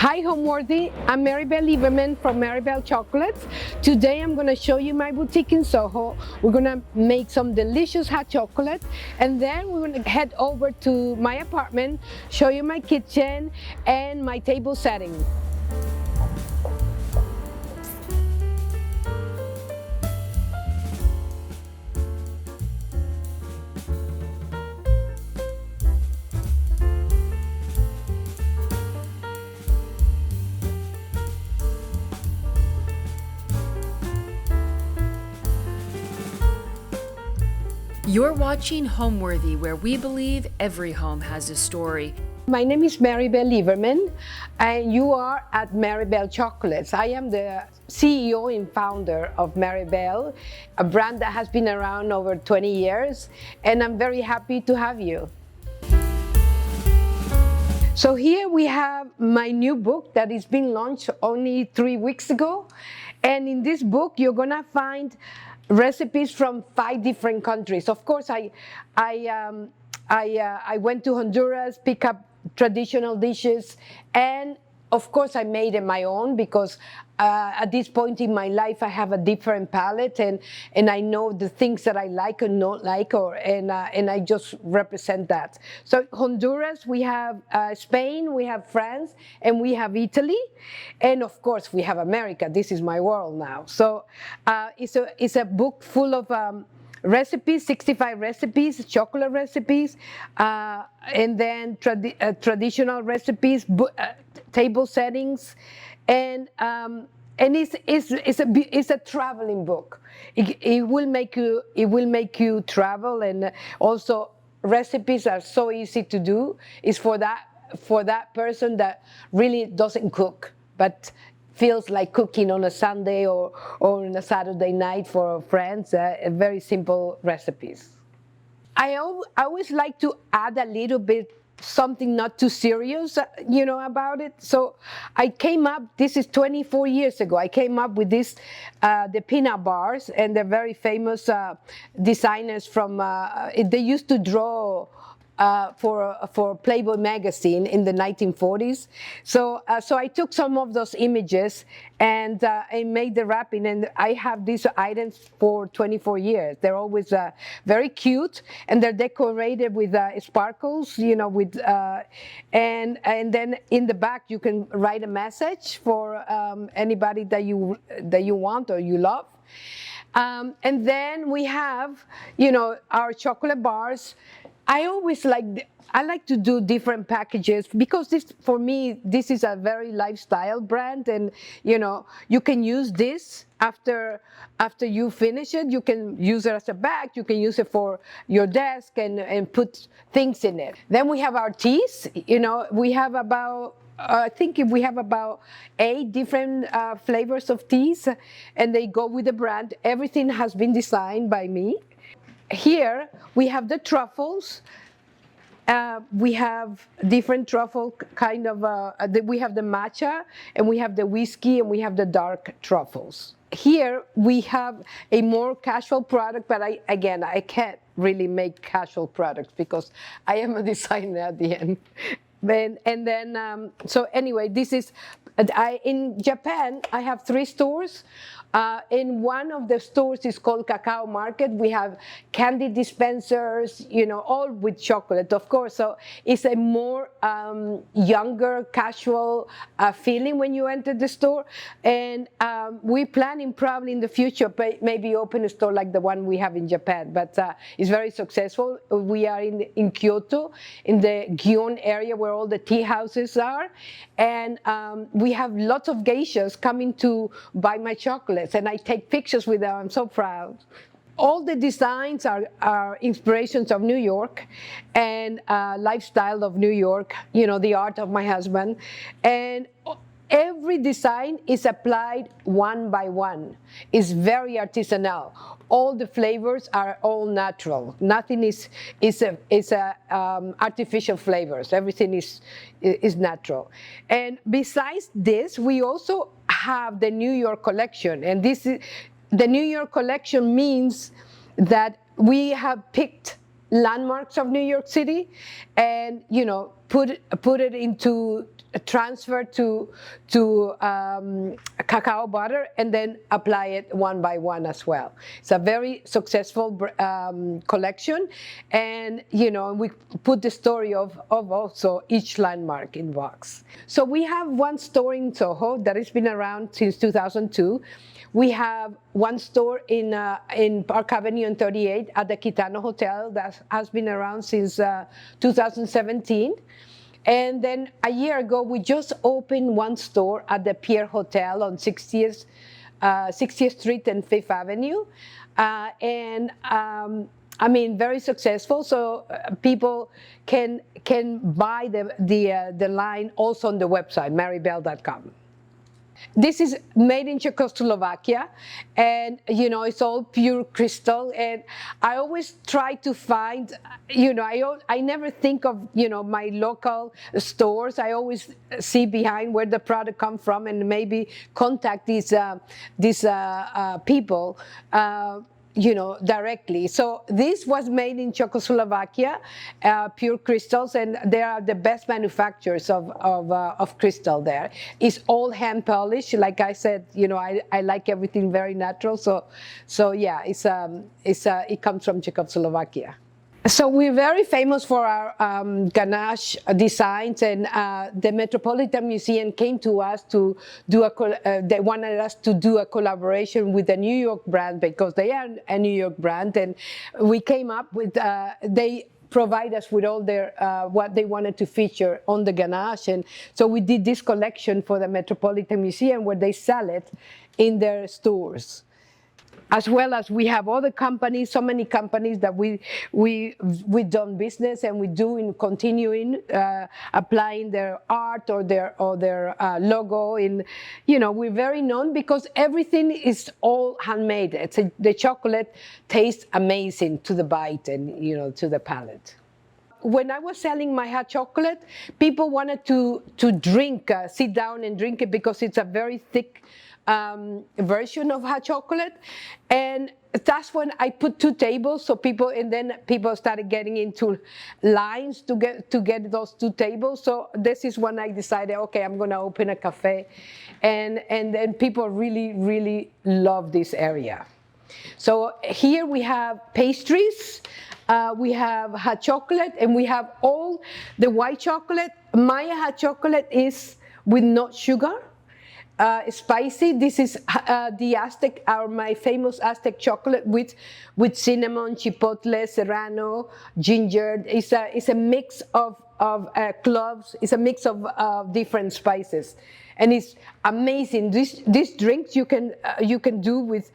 Hi Homeworthy, I'm Maribel Lieberman from MarieBelle Chocolates. Today I'm going to show you my boutique in Soho. We're going to make some delicious hot chocolate and then we're going to head over to my apartment, show you my kitchen and my table setting. You're watching Homeworthy, where we believe every home has a story. My name is Maribel Lieberman and you are at MarieBelle Chocolates. I am the CEO and founder of MarieBelle, a brand that has been around over 20 years, and I'm very happy to have you. So here we have my new book that is being launched only 3 weeks ago. And in this book, you're gonna find recipes from 5 different countries. Of course, I went to Honduras, pick up traditional dishes, and of course I made it my own because at this point in my life I have a different palate and I know the things that I like and not like, and I just represent that. So Honduras, we have Spain, we have France, and we have Italy, and of course we have America. This is my world now. So it's a book full of recipes, 65 recipes, chocolate recipes, and then traditional recipes, table settings, and it's a traveling book. It will make you travel, and also recipes are so easy to do. It's for that person that really doesn't cook, but feels like cooking on a Sunday or on a Saturday night for friends. Very simple recipes. I always like to add a little bit something not too serious, about it. So I came up, this is 24 years ago, I came up with this, the peanut bars, and they're very famous designers from, they used to draw for Playboy magazine in the 1940s. So I took some of those images and I made the wrapping, and I have these items for 24 years. They're always very cute, and they're decorated with sparkles, with and then in the back you can write a message for anybody that you want or you love. And then we have, our chocolate bars. I like to do different packages because for me, this is a very lifestyle brand, and you can use this after you finish it. You can use it as a bag, you can use it for your desk and put things in it. Then we have our teas. We have about I think we have about 8 different flavors of teas, and they go with the brand. Everything has been designed by me. Here we have the truffles. We have different truffle kind of, we have the matcha, and we have the whiskey, and we have the dark truffles. Here we have a more casual product, but I can't really make casual products because I am a designer at the end. So anyway, this is, in Japan, I have 3 stores. In one of the stores is called Cacao Market. We have candy dispensers, all with chocolate, of course. So it's a more younger, casual feeling when you enter the store. And we're planning probably in the future, maybe open a store like the one we have in Japan. But it's very successful. We are in Kyoto, in the Gion area where all the tea houses are. And we have lots of geishas coming to buy my chocolates, and I take pictures with them. I'm so proud. All the designs are inspirations of New York and lifestyle of New York, the art of my husband. And every design is applied one by one. It's very artisanal. All the flavors are all natural. Nothing is artificial flavors. Everything is natural. And besides this, we also have the New York collection. And the New York collection means that we have picked landmarks of New York City and put it into transferred to cacao butter and then apply it one by one as well. It's a very successful collection, and we put the story of also each landmark in box. So we have one store in Soho that has been around since 2002. We have one store in Park Avenue and 38 at the Kitano Hotel that has been around since 2017. And then a year ago, we just opened one store at the Pierre Hotel on 60th Street and 5th Avenue. Very successful. So people can buy the line also on the website, MarieBelle.com. This is made in Czechoslovakia, and it's all pure crystal. And I always try to find, I never think of my local stores. I always see behind where the product comes from, and maybe contact these people. Directly. So this was made in Czechoslovakia, pure crystals, and they are the best manufacturers of crystal there. It's all hand polished. Like I said, I like everything very natural. So yeah, it comes from Czechoslovakia. So we're very famous for our ganache designs, and the Metropolitan Museum came to us to do they wanted us to do a collaboration with a New York brand, because they are a New York brand, and we came up with they provide us with all their what they wanted to feature on the ganache, and so we did this collection for the Metropolitan Museum where they sell it in their stores. As well as we have other companies, so many companies that we've done business, and we do in continuing applying their art or their logo. We're very known because everything is all handmade. The chocolate tastes amazing to the bite and to the palate. When I was selling my hot chocolate, people wanted to drink, sit down and drink it, because it's a very thick version of hot chocolate, and that's when I put 2 tables. So people started getting into lines to get those 2 tables. So this is when I decided, okay, I'm going to open a cafe, and then people really love this area. So here we have pastries, we have hot chocolate, and we have all the white chocolate. My hot chocolate is with no sugar. Spicy. This is the Aztec, my famous Aztec chocolate with cinnamon, chipotle, serrano, ginger. It's a mix of cloves. It's a mix of different spices, and it's amazing. This drinks you can do with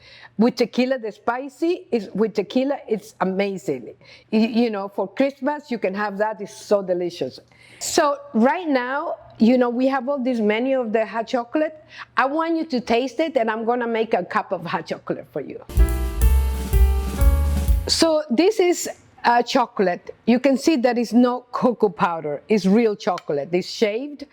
tequila. The spicy is with tequila. It's amazing. For Christmas you can have that. It's so delicious. So right now, we have all this menu of the hot chocolate. I want you to taste it, and I'm gonna make a cup of hot chocolate for you. So this is chocolate. You can see that it's no cocoa powder. It's real chocolate. It's shaved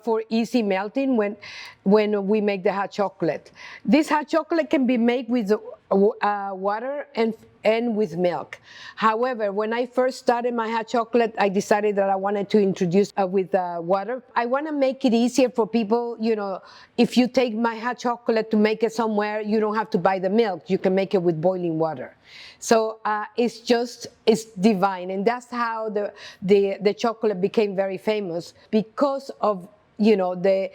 for easy melting when we make the hot chocolate. This hot chocolate can be made with water and with milk. However, when I first started my hot chocolate, I decided that I wanted to introduce with water. I want to make it easier for people. If you take my hot chocolate to make it somewhere, you don't have to buy the milk. You can make it with boiling water. So it's divine, and that's how the chocolate became very famous, because of the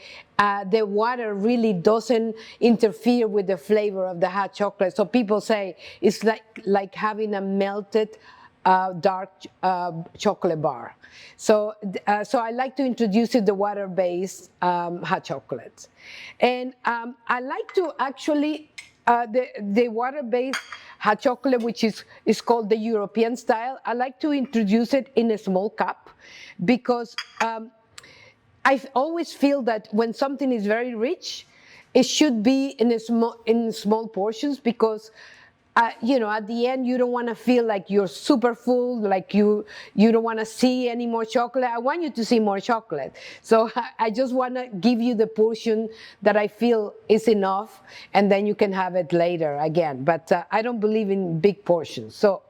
water really doesn't interfere with the flavor of the hot chocolate. So people say it's like having a melted dark chocolate bar. So I like to introduce the water-based hot chocolate, and I like to actually the water-based hot chocolate, which is called the European style. I like to introduce it in a small cup, because I always feel that when something is very rich, it should be in small portions, because at the end you don't want to feel like you're super full, like you don't want to see any more chocolate. I want you to see more chocolate. So I just want to give you the portion that I feel is enough, and then you can have it later again. But I don't believe in big portions. So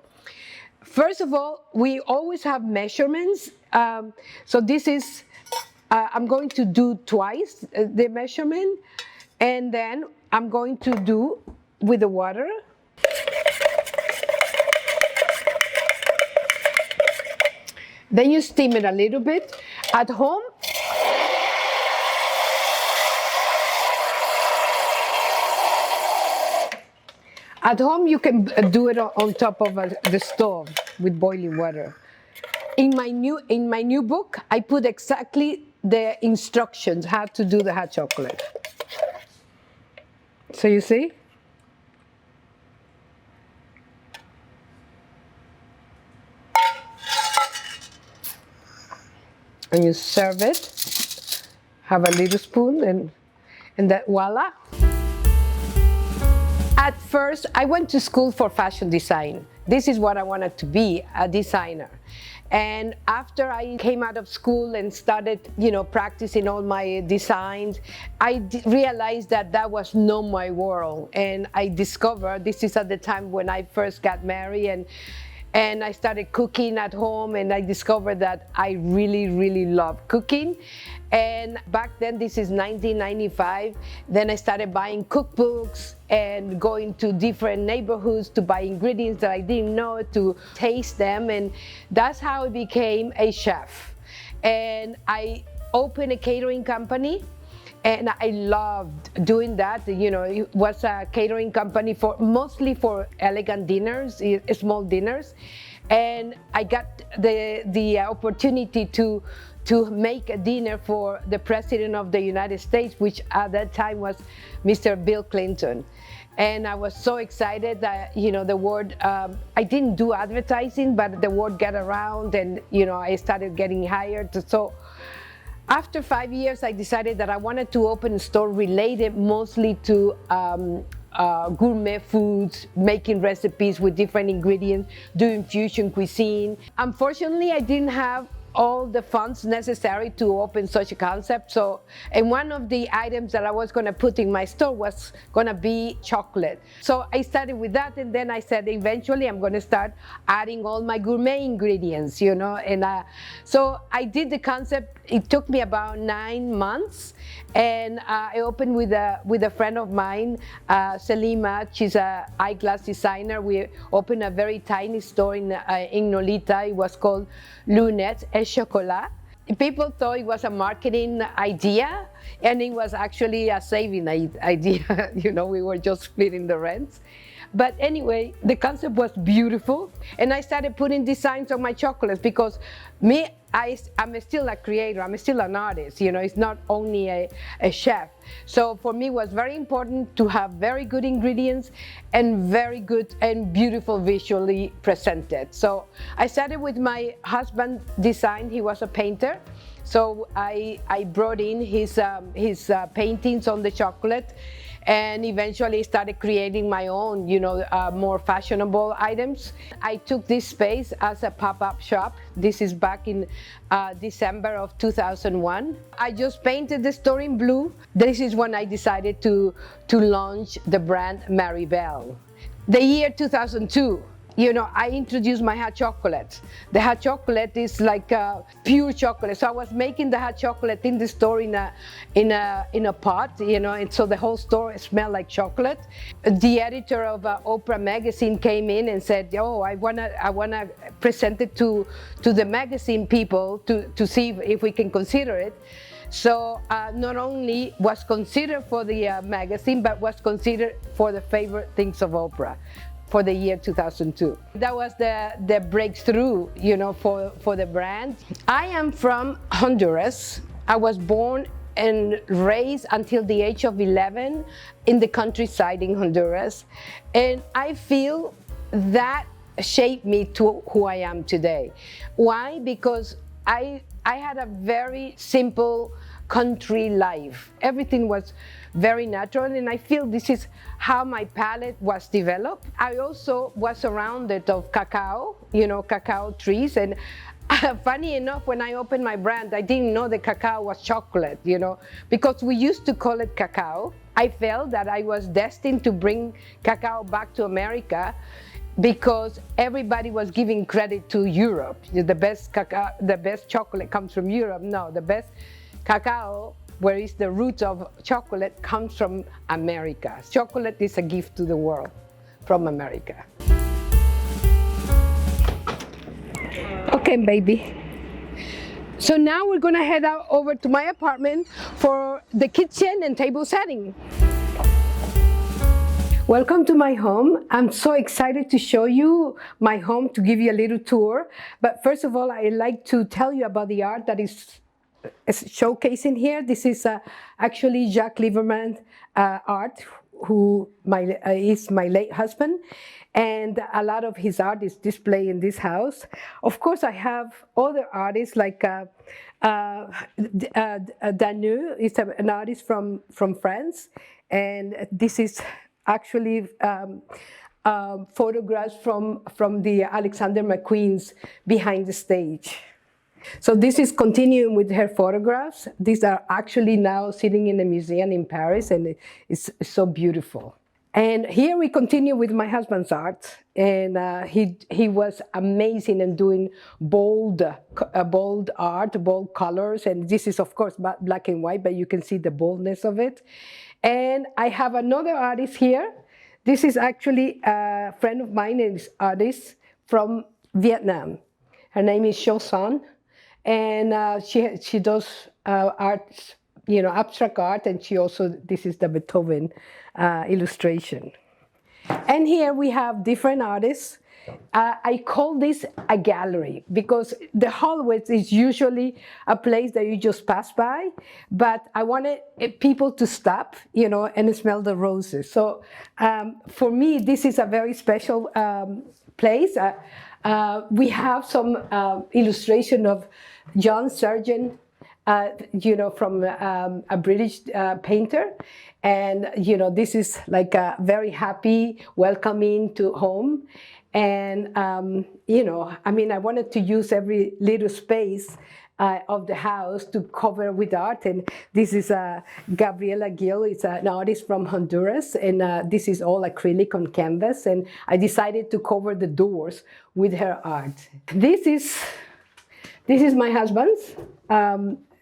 first of all, we always have measurements. So this is I'm going to do twice the measurement, and then I'm going to do with the water. Then you steam it a little bit. At home, you can do it on top of the stove with boiling water. In my new book, I put exactly the instructions how to do the hot chocolate. So you see? And you serve it, have a little spoon, and that voila. At first, I went to school for fashion design. This is what I wanted to be, a designer. And after I came out of school and started, practicing all my designs, I realized that that was not my world. And I discovered, this is at the time when I first got married, and I started cooking at home, and I discovered that I really, really love cooking. And back then, this is 1995, then I started buying cookbooks and going to different neighborhoods to buy ingredients that I didn't know, to taste them, and that's how I became a chef. And I opened a catering company, and I loved doing that. It was a catering company mostly for elegant dinners, small dinners. And I got the opportunity to make a dinner for the President of the United States, which at that time was Mr. Bill Clinton. And I was so excited that, the word, I didn't do advertising, but the word got around, and, I started getting hired. So after 5 years, I decided that I wanted to open a store related mostly to gourmet foods, making recipes with different ingredients, doing fusion cuisine. Unfortunately, I didn't have all the funds necessary to open such a concept. And one of the items that I was going to put in my store was going to be chocolate. So I started with that, and then I said eventually I'm going to start adding all my gourmet ingredients, And so I did the concept. It took me about 9 months, and I opened with a friend of mine, Selima. She's an eyeglass designer. We opened a very tiny store in Nolita. It was called Lunettes et Chocolat. People thought it was a marketing idea, and it was actually a saving idea. We were just splitting the rents. But anyway, the concept was beautiful, and I started putting designs on my chocolates because I'm still a creator, I'm still an artist, it's not only a chef. So for me, it was very important to have very good ingredients and very good and beautiful visually presented. So I started with my husband design. He was a painter. So I brought in his paintings on the chocolate, and eventually started creating my own, more fashionable items. I took this space as a pop-up shop. This is back in December of 2001. I just painted the store in blue. This is when I decided to launch the brand MarieBelle. The year 2002. I introduced my hot chocolate. The hot chocolate is like pure chocolate. So I was making the hot chocolate in the store in a pot, and so the whole store smelled like chocolate. The editor of Oprah magazine came in and said, "Oh, I wanna present it to the magazine people to see if we can consider it." So not only was considered for the magazine, but was considered for the favorite things of Oprah for the year 2002. That was the breakthrough, for the brand. I am from Honduras. I was born and raised until the age of 11 in the countryside in Honduras. And I feel that shaped me to who I am today. Why? Because I had a very simple country life. Everything was very natural, and I feel this is how my palate was developed. I also was surrounded of cacao, cacao trees, and funny enough, when I opened my brand, I didn't know that cacao was chocolate, because we used to call it cacao. I felt that I was destined to bring cacao back to America because everybody was giving credit to Europe. The best cacao, the best chocolate comes from Europe. No, the best Cacao, where is the root of chocolate, comes from America. Chocolate is a gift to the world from America. Okay, baby. So now we're gonna head out over to my apartment for the kitchen and table setting. Welcome to my home. I'm so excited to show you my home, to give you a little tour. But first of all, I'd like to tell you about the art that is showcasing here. This is actually Jacques Lieberman art, who is my late husband. And a lot of his art is displayed in this house. Of course, I have other artists like Danu is an artist from France. And this is actually photographs from the Alexander McQueen's behind the stage. So this is continuing with her photographs. These are actually now sitting in a museum in Paris, and it's so beautiful. And here we continue with my husband's art, and he was amazing in doing bold art, bold colors, and this is of course black and white, but you can see the boldness of it. And I have another artist here. This is actually a friend of mine, an artist from Vietnam. Her name is Cho Son, and she does art, abstract art, and this is the Beethoven illustration. And here we have different artists. I call this a gallery because the hallways is usually a place that you just pass by, but I wanted people to stop, and smell the roses. So for me, this is a very special place. We have some illustration of John Sargent, from a British painter. And, this is like a very happy, welcoming to home. And, I wanted to use every little space of the house to cover with art. And this is Gabriela Gil. It's an artist from Honduras. And this is all acrylic on canvas. And I decided to cover the doors with her art. This is my husband's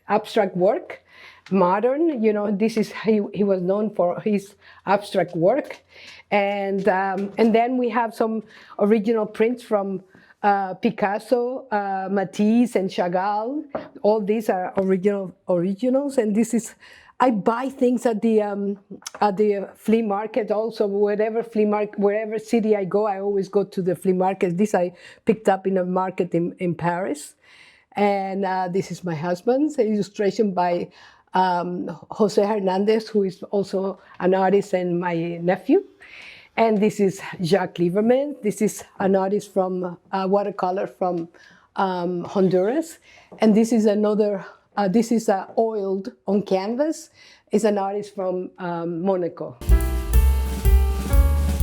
abstract work. Modern, this is he was known for his abstract work, and then we have some original prints from Picasso, Matisse, and Chagall. All these are originals, and this is. I buy things at the flea market also. Wherever city I go, I always go to the flea market. This I picked up in a market in Paris, and this is my husband's illustration by Jose Hernandez, who is also an artist and my nephew. And this is Jacques Lieberman. This is an artist from watercolor from Honduras. And this is another, this is oiled on canvas. It's an artist from Monaco.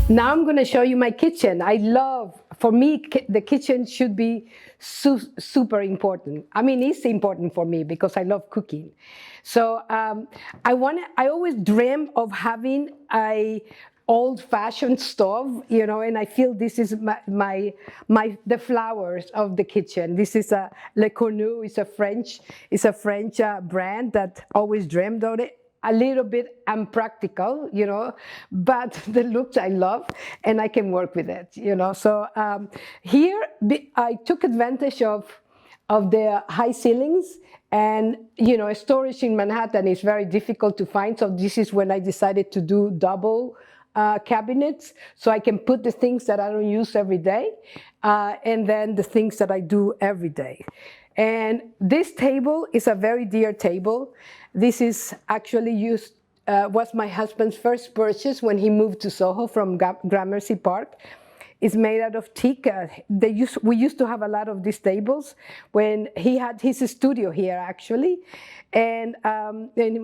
Now I'm going to show you my kitchen. For me, the kitchen should be super important. It's important for me because I love cooking. So I always dream of having a old-fashioned stove, and I feel this is the flowers of the kitchen. This is Le Cornu. It's a French brand that always dreamed of it. A little bit unpractical, but the looks I love, and I can work with it, So here I took advantage of the high ceilings, and storage in Manhattan is very difficult to find. So this is when I decided to do double cabinets, so I can put the things that I don't use every day, and then the things that I do every day. And this table is a very dear table. This is actually was my husband's first purchase when he moved to Soho from Gramercy Park. It's made out of teak. We used to have a lot of these tables when he had his studio here, actually. And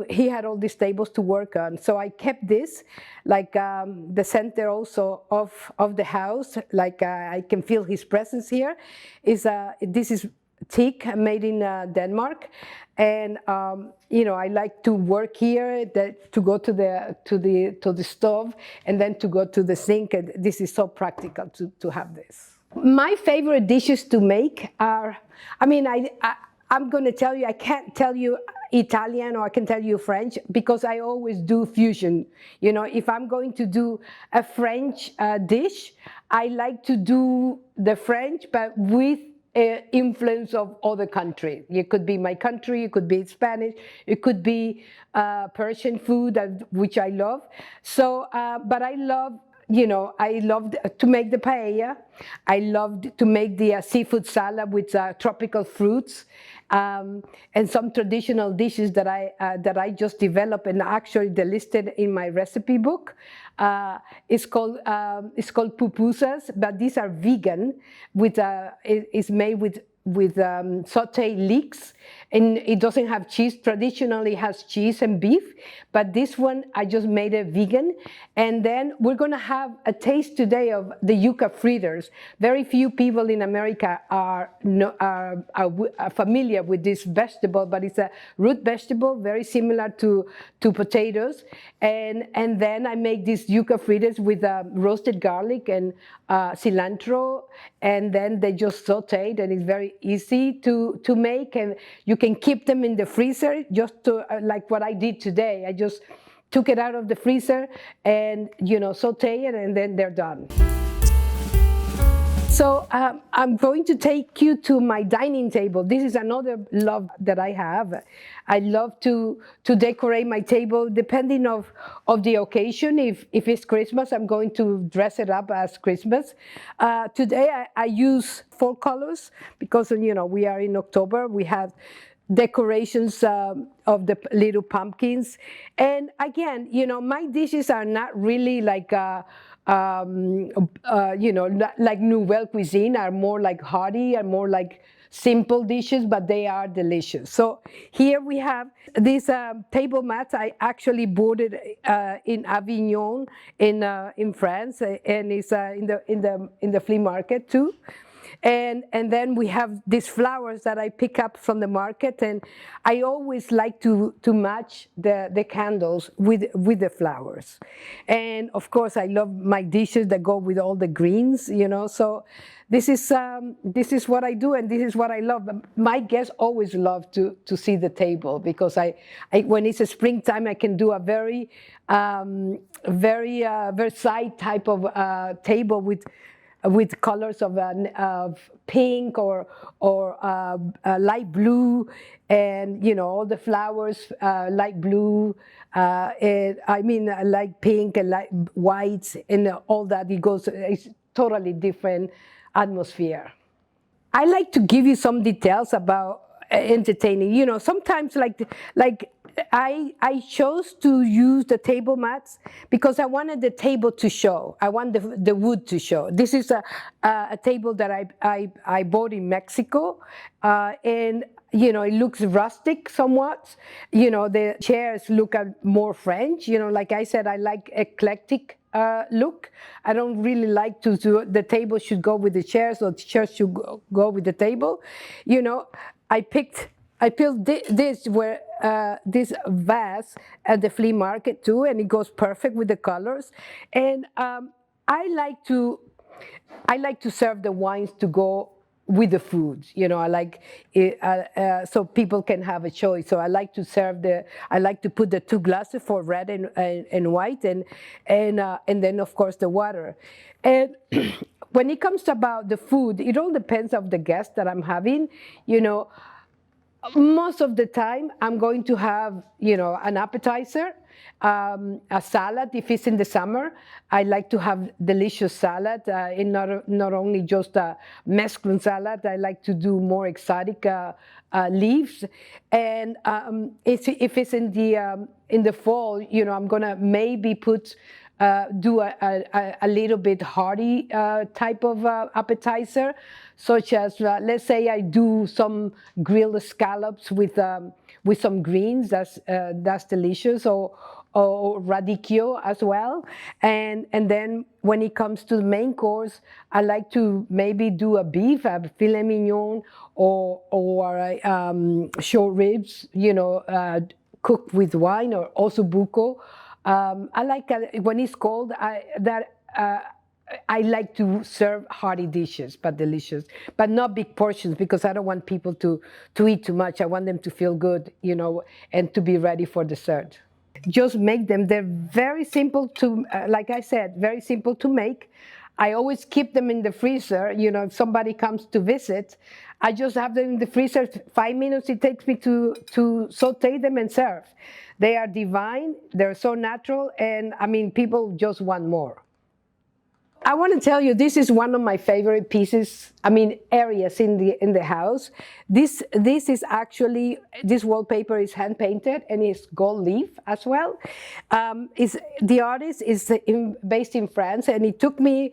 he had all these tables to work on. So I kept this, like the center also of the house. Like I can feel his presence here. This is teak made in Denmark, and I like to work here, to go to the stove, and then to go to the sink. And this is so practical to have this. My favorite dishes to make are, I'm going to tell you, I can't tell you Italian or I can tell you French because I always do fusion. You know, if I'm going to do a French dish, I like to do the French, but with influence of other countries. It could be my country, it could be Spanish, it could be Persian food, which I love. So, but I love, you know, I loved to make the paella. I loved to make the seafood salad with tropical fruits, and some traditional dishes that I just developed, and actually they're listed in my recipe book. It's called pupusas, but these are vegan. It's made with sauteed leeks, and it doesn't have cheese. Traditionally, it has cheese and beef, but this one I just made it vegan. And then we're gonna have a taste today of the yuca fritters. Very few people in America are familiar with this vegetable, but it's a root vegetable, very similar to potatoes. And then I make these yuca fritters with roasted garlic and cilantro, and then they just sauteed, and it's very easy to make, and you can keep them in the freezer just to like what I did today. I just took it out of the freezer and, you know, saute it, and then they're done. So I'm going to take you to my dining table. This is another love that I have. I love to decorate my table depending of the occasion. If it's Christmas, I'm going to dress it up as Christmas. Today I use 4 colors because, you know, we are in October. We have decorations of the little pumpkins. And again, you know, my dishes are not really like you know, like Nouvelle Cuisine, are more like hearty and more like simple dishes, but they are delicious. So here we have these table mats. I actually bought it in Avignon in France, and it's in the flea market too. And then we have these flowers that I pick up from the market, and I always like to match the candles with the flowers. And of course, I love my dishes that go with all the greens, you know. So this is what I do, and this is what I love. My guests always love to see the table because I when it's a springtime, I can do a very Versailles type of table with colors of pink or light blue, and, you know, all the flowers light blue, and I mean light pink and light white, and all that. It's totally different atmosphere. I like to give you some details about entertaining. You know, sometimes like I chose to use the table mats because I wanted the table to show. I want the wood to show. This is a table that I bought in Mexico, and, you know, it looks rustic somewhat. You know, the chairs look more French. You know, like I said, I like eclectic look. I don't really like to the table should go with the chairs, or the chairs should go with the table. You know, I picked this vase at the flea market too, and it goes perfect with the colors. And I like to serve the wines to go with the food. You know, I like it, so people can have a choice. So I like to put the 2 glasses for red and white, and then of course the water. And when it comes about the food, it all depends of the guest that I'm having. You know, most of the time I'm going to have, you know, an appetizer, a salad. If it's in the summer, I like to have delicious salad, and not only just a mesclun salad. I like to do more exotic leaves. And if it's in the fall, you know, I'm gonna maybe do a little bit hearty type of appetizer, such as let's say I do some grilled scallops with some greens. That's delicious, or radicchio as well. And then when it comes to the main course, I like to maybe do a beef, a filet mignon, or short ribs, you know, cooked with wine, or also buco. I like when it's cold I like to serve hearty dishes, but delicious, but not big portions because I don't want people to eat too much. I want them to feel good, and to be ready for dessert. Just make them. They're very simple to, like I said, very simple to make. I always keep them in the freezer. If somebody comes to visit, I just have them in the freezer. 5 minutes it takes me to saute them and serve. They are divine. They're so natural, and I mean, people just want more. I want to tell you, this is one of my favorite pieces, areas in the house. This is actually, this wallpaper is hand painted and it's gold leaf as well. The artist is based in France, and it took me,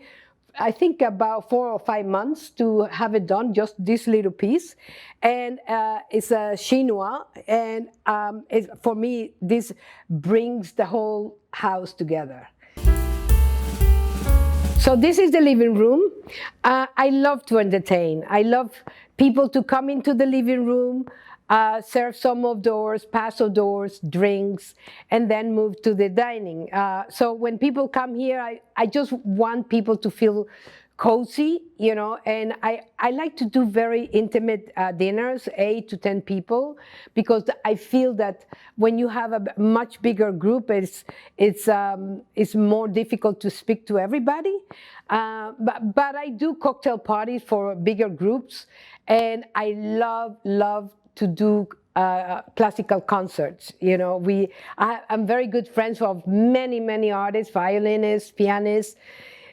I think, about 4 or 5 months to have it done, just this little piece. And it's a chinois, and for me, this brings the whole house together. So this is the living room. I love to entertain. I love people to come into the living room, serve some outdoors, pass outdoors, drinks, and then move to the dining. So when people come here, I just want people to feel cozy, and I like to do very intimate dinners, 8 to 10 people, because I feel that when you have a much bigger group, it's more difficult to speak to everybody. But I do cocktail parties for bigger groups, and I love to do classical concerts. I'm very good friends of many artists, violinists, pianists,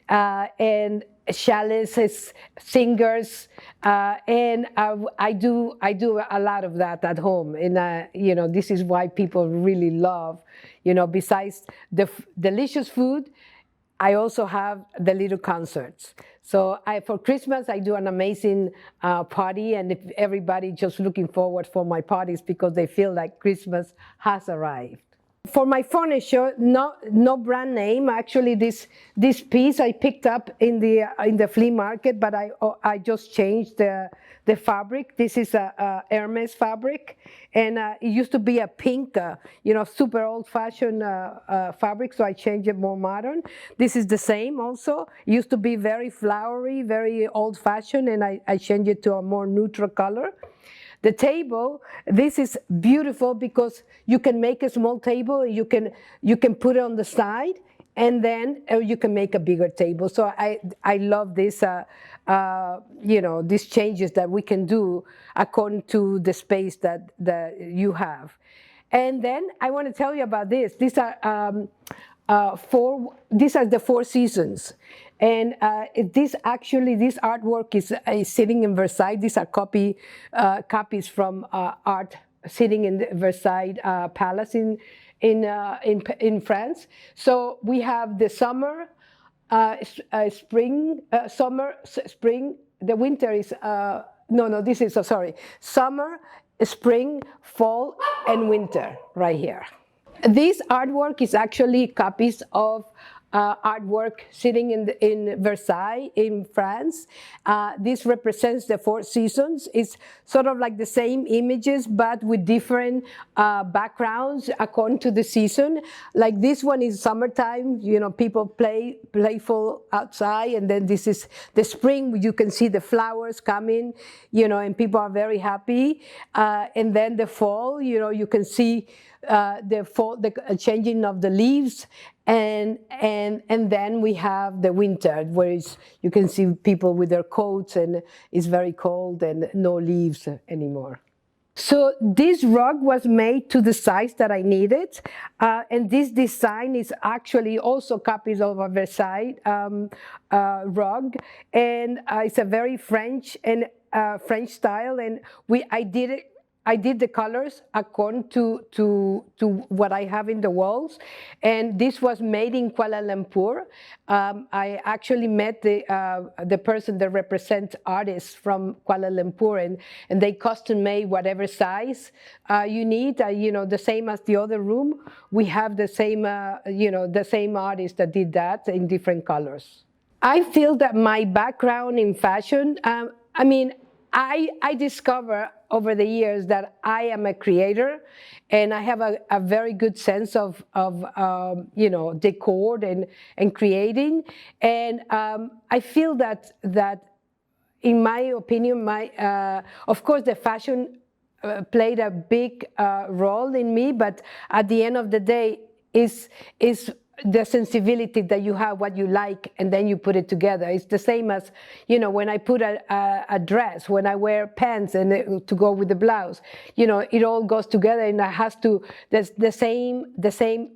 and cellists, singers, and I do a lot of that at home. And this is why people really love. Besides the delicious food, I also have the little concerts. So for Christmas, I do an amazing party, and everybody just looking forward for my parties because they feel like Christmas has arrived. For my furniture, no brand name. Actually, this piece I picked up in the flea market, but I just changed the fabric. This is a Hermes fabric, and it used to be a pink, super old-fashioned fabric. So I changed it more modern. This is the same also. It used to be very flowery, very old-fashioned, and I changed it to a more neutral color. The table, this is beautiful because you can make a small table, you can put it on the side, and then you can make a bigger table. So I love this, these changes that we can do according to the space that you have. And then I want to tell you about this. These are the 4 seasons. And this artwork is sitting in Versailles. These are copies from art sitting in the Versailles Palace in France. So we have the summer, spring, spring. The winter is summer, spring, fall, and winter right here. This artwork is actually copies of artwork sitting in Versailles in France. This represents the 4 seasons. It's sort of like the same images, but with different backgrounds according to the season. Like this one is summertime, people playful outside, and then this is the spring. You can see the flowers coming, and people are very happy. And then the fall, you can see the changing of the leaves, and then we have the winter, where you can see people with their coats, and it's very cold and no leaves anymore. So this rug was made to the size that I needed, and this design is actually also copies of a Versailles rug, and it's a very French style, and I did the colors according to what I have in the walls, and this was made in Kuala Lumpur. I actually met the person that represents artists from Kuala Lumpur, and they custom made whatever size you need. The same as the other room, we have the same artist that did that in different colors. I feel that my background in fashion, I discover over the years that I am a creator, and I have a very good sense of you know, decor and creating, and I feel that in my opinion, of course the fashion played a big role in me, but at the end of the day is the sensibility that you have, what you like, and then you put it together. It's the same as, you know, when I put a dress, when I wear pants and to go with the blouse, you know, it all goes together, and it has to, the same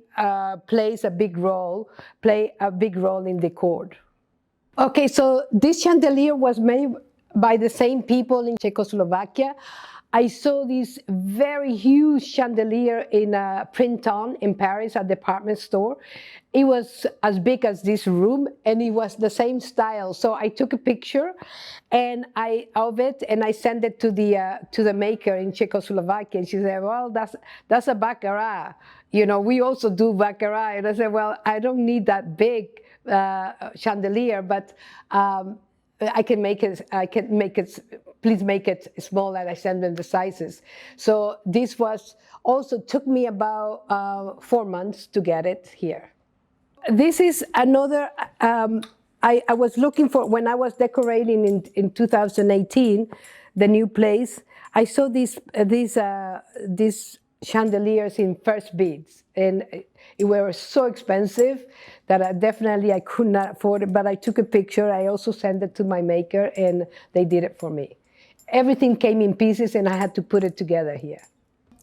plays a big role in decor. Okay, so this chandelier was made by the same people in Czechoslovakia. I saw this very huge chandelier in a print-on in Paris, a department store. It was as big as this room, and it was the same style. So I took a picture of it, and I sent it to the maker in Czechoslovakia. And she said, "Well, that's a baccarat. You know, we also do baccarat." And I said, "Well, I don't need that big chandelier, but I can make it. Please make it small." And I send them the sizes. So this was also took me about 4 months to get it here. This is another. I was looking for, when I was decorating in 2018, the new place. I saw these chandeliers in first beads, and it were so expensive that I could not afford it, but I took a picture. I also sent it to my maker, and they did it for me. Everything came in pieces, and I had to put it together here.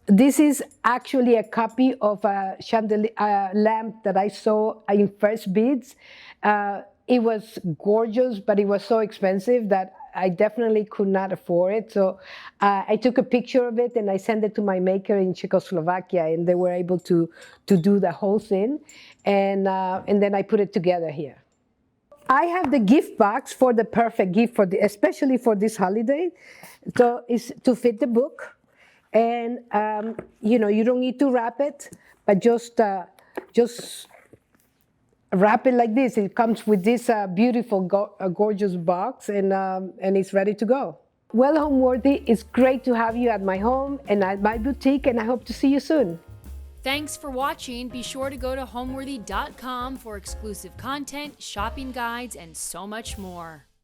This is actually a copy of a chandelier lamp that I saw in first beads. It was gorgeous, but it was so expensive that I definitely could not afford it. So I took a picture of it, and I sent it to my maker in Czechoslovakia, and they were able to do the whole thing. And then I put it together here. I have the gift box for the perfect gift, especially for this holiday. So it's to fit the book. And you know, you don't need to wrap it, but just wrap it like this. It comes with this beautiful, gorgeous box, and it's ready to go. Well, Homeworthy, it's great to have you at my home and at my boutique, and I hope to see you soon. Thanks for watching. Be sure to go to homeworthy.com for exclusive content, shopping guides, and so much more.